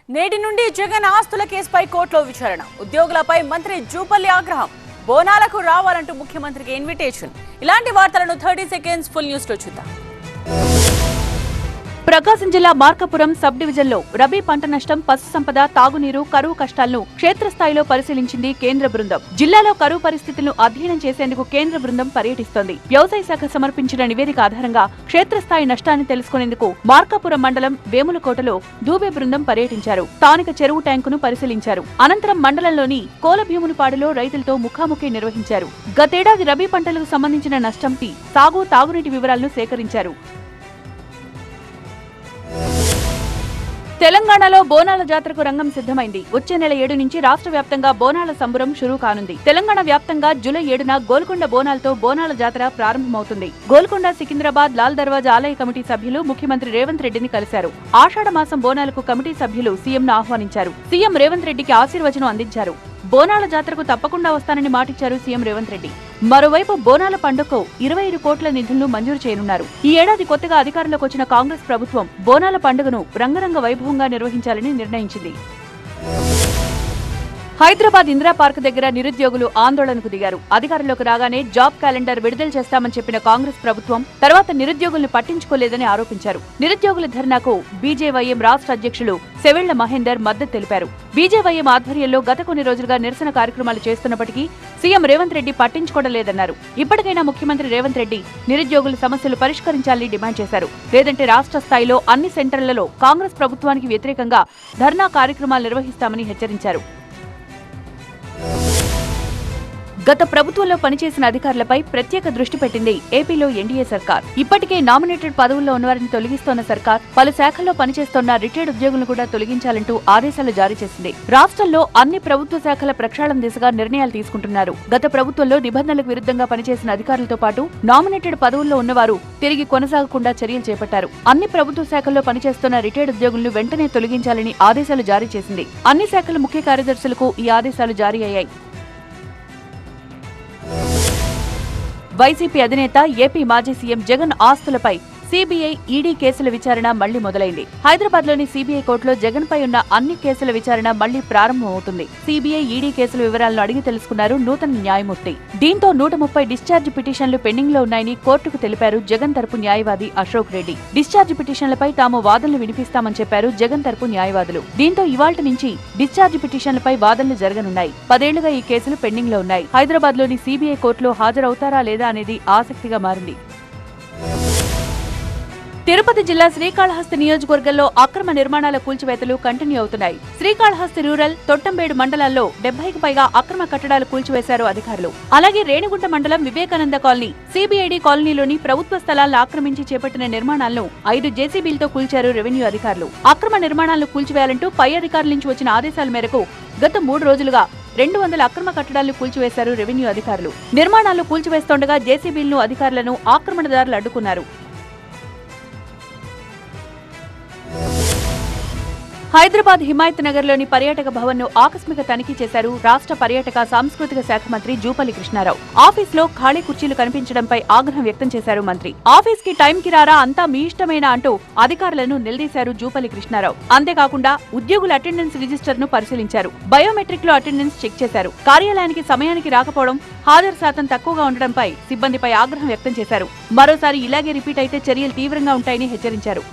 నేటి నుండి జగన్ ఆస్తుల కేసుపై కోర్టులో విచారణ. ఉద్యోగులపై మంత్రి జూపల్లి ఆగ్రహం. బోనాలకు రావాలంటూ ముఖ్యమంత్రికి ఇన్విటేషన్. ఇలాంటి వార్తలను 30 సెకండ్స్ ఫుల్ న్యూస్ లో చూద్దాం. ప్రకాశం జిల్లా మార్కాపురం సబ్ డివిజన్ లో రబీ పంట నష్టం, పశు సంపద, తాగునీరు, కరువు కష్టాలను క్షేత్రస్థాయిలో పరిశీలించింది కేంద్ర బృందం. జిల్లాలో కరువు పరిస్థితులను అధ్యయనం చేసేందుకు కేంద్ర బృందం పర్యటిస్తోంది. వ్యవసాయ శాఖ సమర్పించిన నివేదిక ఆధారంగా క్షేత్రస్థాయి నష్టాన్ని తెలుసుకునేందుకు మార్కాపురం మండలం వేములకోటలో దూబే బృందం పర్యటించారు. స్థానిక చెరువు ట్యాంకును పరిశీలించారు. అనంతరం మండలంలోని కోలభీమునిపాడులో రైతులతో ముఖాముఖి నిర్వహించారు. గతేడాది రబీ పంటలకు సంబంధించిన నష్టంపై సాగు, తాగునీటి వివరాలను సేకరించారు. తెలంగాణలో బోనాల జాతరకు రంగం సిద్ధమైంది. వచ్చే నెల 7 నుంచి రాష్ట్ర వ్యాప్తంగా బోనాల సంబరం షురూ కానుంది. తెలంగాణ వ్యాప్తంగా జూలై 7న గోల్కొండ బోనాలతో బోనాల జాతర ప్రారంభమవుతుంది. గోల్కొండ, సికింద్రాబాద్, లాల్ దర్వాజా ఆలయ కమిటీ సభ్యులు ముఖ్యమంత్రి రేవంత్ రెడ్డిని కలిశారు. ఆషాఢ మాసం బోనాలకు కమిటీ సభ్యులు సీఎంను ఆహ్వానించారు. సీఎం రేవంత్ రెడ్డికి ఆశీర్వచనం అందించారు. బోనాల జాతరకు తప్పకుండా వస్తానని మాటిచ్చారు సీఎం రేవంత్ రెడ్డి. మరోవైపు బోనాల పండుగకు 25 కోట్ల నిధులను మంజూరు చేయనున్నారు. ఈ ఏడాది కొత్తగా అధికారంలోకి వచ్చిన కాంగ్రెస్ ప్రభుత్వం బోనాల పండుగను రంగరంగ వైభవంగా నిర్వహించాలని నిర్ణయించింది. హైదరాబాద్ ఇందిరా పార్క్ దగ్గర నిరుద్యోగులు ఆందోళనకు దిగారు. అధికారంలోకి రాగానే జాబ్ క్యాలెండర్ విడుదల చేస్తామని చెప్పిన కాంగ్రెస్ ప్రభుత్వం తర్వాత నిరుద్యోగులను పట్టించుకోలేదని ఆరోపించారు. నిరుద్యోగుల ధర్నాకు బీజేవైఎం రాష్ట్ర అధ్యక్షులు సెవెళ్ల మహేందర్ మద్దతు తెలిపారు. బీజేవైఎం ఆధ్వర్యంలో గత కొన్ని రోజులుగా నిరసన కార్యక్రమాలు చేస్తున్నప్పటికీ సీఎం రేవంత్ రెడ్డి పట్టించుకోవడం లేదన్నారు. ఇప్పటికైనా ముఖ్యమంత్రి రేవంత్ రెడ్డి నిరుద్యోగుల సమస్యలు పరిష్కరించాలని డిమాండ్ చేశారు. లేదంటే రాష్ట్ర స్థాయిలో అన్ని సెంటర్లలో కాంగ్రెస్ ప్రభుత్వానికి వ్యతిరేకంగా ధర్నా కార్యక్రమాలు నిర్వహిస్తామని హెచ్చరించారు. గత ప్రభుత్వంలో పనిచేసిన అధికారులపై ప్రత్యేక దృష్టి పెట్టింది ఏపీలో ఎన్డీఏ సర్కార్. ఇప్పటికే నామినేటెడ్ పదవుల్లో ఉన్నవారిని తొలగిస్తోన్న సర్కార్ పలు శాఖల్లో పనిచేస్తోన్న రిటైర్డ్ ఉద్యోగులను కూడా తొలగించాలంటూ ఆదేశాలు జారీ చేసింది. రాష్ట్రంలో అన్ని ప్రభుత్వ శాఖల ప్రక్షాళన దిశగా నిర్ణయాలు తీసుకుంటున్నారు. గత ప్రభుత్వంలో నిబంధనలకు విరుద్ధంగా పనిచేసిన అధికారులతో పాటు నామినేటెడ్ పదవుల్లో ఉన్నవారు తిరిగి కొనసాగకుండా చర్యలు చేపట్టారు. అన్ని ప్రభుత్వ శాఖల్లో పనిచేస్తున్న రిటైర్డ్ ఉద్యోగులను వెంటనే తొలగించాలని ఆదేశాలు జారీ చేసింది. అన్ని శాఖల ముఖ్య కార్యదర్శులకు ఈ ఆదేశాలు జారీ అయ్యాయి. వైసీపీ అధినేత, ఏపీ మాజీ సీఎం జగన్ ఆస్తులపై సీబీఐ, ఈడీ కేసుల విచారణ మళ్లీ మొదలైంది. హైదరాబాద్ లోని సీబీఐ కోర్టులో జగన్ పై ఉన్న అన్ని కేసుల విచారణ మళ్లీ ప్రారంభమవుతుంది. సీబీఐ, ఈడీ కేసుల వివరాలను అడిగి తెలుసుకున్నారు నూతన న్యాయమూర్తి. దీంతో 130 డిశ్చార్జ్ పిటిషన్లు పెండింగ్ లో ఉన్నాయని కోర్టుకు తెలిపారు జగన్ తరపు న్యాయవాది అశోక్ రెడ్డి. డిశ్చార్జ్ పిటిషన్లపై తాము వాదనలు వినిపిస్తామని చెప్పారు జగన్ తరపు న్యాయవాదులు. దీంతో ఇవాళ్టి నుంచి డిశ్చార్జ్ పిటిషన్లపై వాదనలు జరగనున్నాయి. 10 ఏళ్లుగా ఈ కేసులు పెండింగ్ లో ఉన్నాయి. హైదరాబాద్ లోని సీబీఐ కోర్టులో హాజరవుతారా లేదా అనేది ఆసక్తిగా మారింది. తిరుపతి జిల్లా శ్రీకాళహస్తి నియోజకవర్గంలో అక్రమ నిర్మాణాల కూల్చివేతలు కంటిన్యూ అవుతున్నాయి. శ్రీకాళహస్తి రూరల్, తొట్టంబేడు మండలాల్లో 70కి పైగా అక్రమ కట్టడాలు కూల్చివేశారు అధికారులు. అలాగే రేణిగుంట మండలం వివేకానంద కాలనీ, సిబిఐడి కాలనీలోని ప్రభుత్వ స్థలాలను ఆక్రమించి చేపట్టిన నిర్మాణాలను 5 జేసీబీలతో కూల్చారు రెవెన్యూ అధికారులు. అక్రమ నిర్మాణాలను కూల్చివేయాలంటూ పై అధికారుల నుంచి వచ్చిన ఆదేశాల మేరకు గత 3 రోజులుగా 200 అక్రమ కట్టడాలను కూల్చివేశారు రెవెన్యూ అధికారులు. నిర్మాణాలు కూల్చివేస్తుండగా జేసీబీలను అధికారులను ఆక్రమణదారులు అడ్డుకున్నారు. హైదరాబాద్ హిమాయత్ నగర్ లోని పర్యాటక భవన్ ను ఆకస్మిక తనిఖీ చేశారు రాష్ట్ర పర్యాటక సాంస్కృతిక శాఖ మంత్రి జూపల్లి కృష్ణారావు. ఆఫీస్ లో ఖాళీ కుర్చీలు కనిపించడంపై ఆగ్రహం వ్యక్తం చేశారు మంత్రి. ఆఫీస్ కి టైం కి రారా, అంతా మీ ఇష్టమేనా అంటూ అధికారులను నిలదీశారు జూపల్లి కృష్ణారావు. అంతేకాకుండా ఉద్యోగుల అటెండెన్స్ రిజిస్టర్ ను పరిశీలించారు. బయోమెట్రిక్ లో అటెండెన్స్ చెక్ చేశారు. కార్యాలయానికి సమయానికి రాకపోవడం, హాజరు శాతం తక్కువగా ఉండడంపై సిబ్బందిపై ఆగ్రహం వ్యక్తం చేశారు. మరోసారి ఇలాగే రిపీట్ అయితే చర్యలు తీవ్రంగా ఉంటాయని హెచ్చరించారు.